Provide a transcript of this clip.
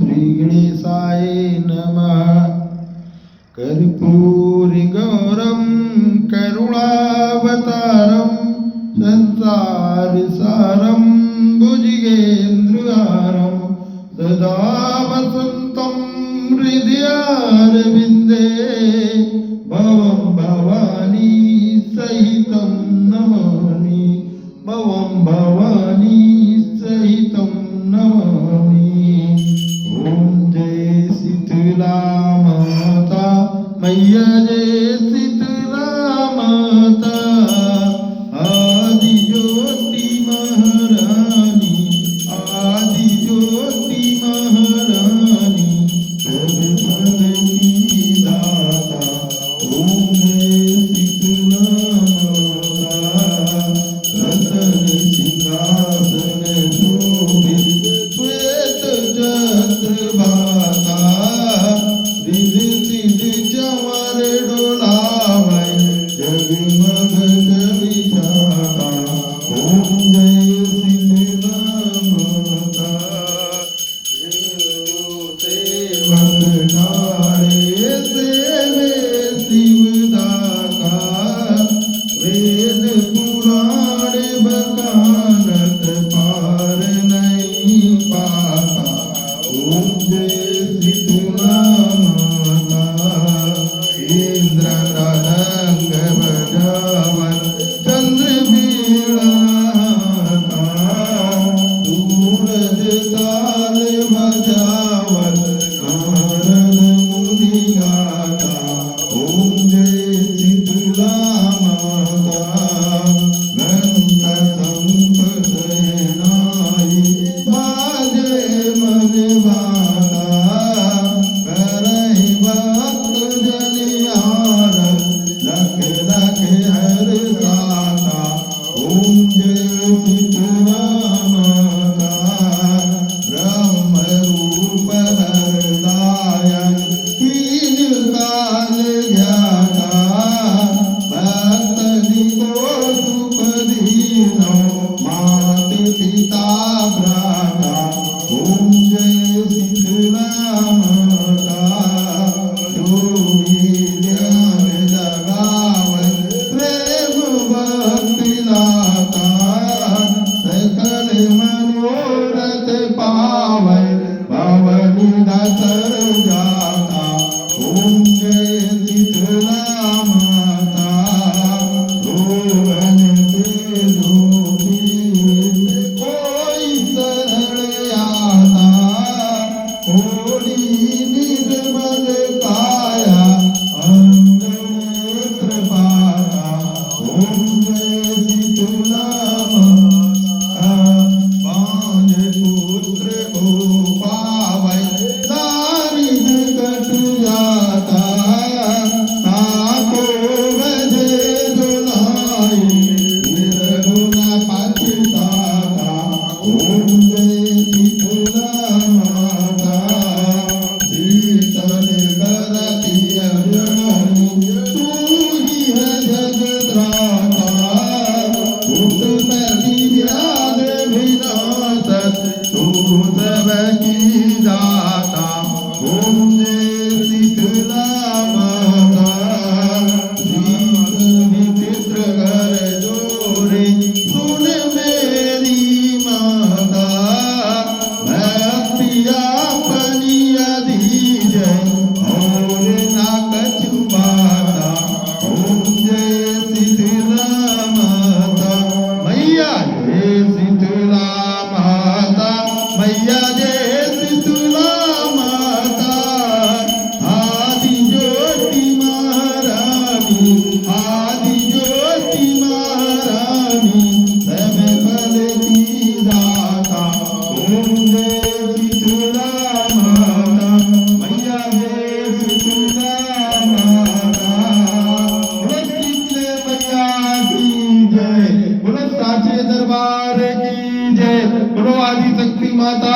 श्री गणेशाय नमः। कर्पूरी गौरम करुणावतारम संसारसारम भुजगेन्द्रहारम सदा वसन्तं हृदयारविन्दे भवं भवानी सहितं नमामि। भवं भवानी सहितं नमामि। ओम जय शीतला माता मैया जय शीतला माता। आदि ज्योति महारानी आदि ज्योति महारानी सब फल की दाता। ओम जय शीतला माता। रतन सिंहासन शोभित श्वेत छत्र भाता। रिद्धि सिद्धि चंवर डोलावै जगमग विधाता। ओम जय शीतला माता। सेवक नारे सेवे शिवदाता। वेद पुराण बखानत पार नहीं पाता। ओम जय शीतला माता। इंद्र मृदंग बजावन चंद्र बीड़ा हाथा। सूरज ताल बजावन नारद मुनि गाथा। ओम जय शीतला माता। गंध संप शयनाई बाजे मन बाता। करहि भक्त जनिहार लख लख हर साता। ओम जय शीतला माता। ब्रह्म रूप हरदायक तीन काल ज्ञाता। भक्तनि को सुख दीनो मात पिता भ्राता। ओम जय शीतला माता। जो ज्ञान जगावै प्रेम भक्ति लाता। सकल मनोरथ पावै भवनि दतर जाता। ओम जय शीतला माता। रोवन के लोभी कोई शरण आता। होली निर्मल काया अंग नेत्र पाता। ओम जय शीतला माता। पांच पुत्र को पावै दारिद कट जाता। ताको बजे दुलाई निर्गुण पछताता। ओम जय शीतला माता। शीतल करति अजननी तू ही है जगत्राता। उत्पत्ति व्याध विनाशक तू सब की दाता। ओम जय शीतला माता। शीत विचित्र कर जोरे सुन मेरी माता। भक्ति अपनी अधीज और ना कछु बाता। ओम जय शीतला माता। मैया जय शीतला माता। मैया जय शीतला माता। आदि ज्योति महारानी आदि ज्योति महारानी सब फल की दाता। ओम जय शीतला माता। मैया जय शीतला माता। बोलो शीतले मैया की जय। बोलो साचे दरबार की जय। बोलो आदि शक्ति माता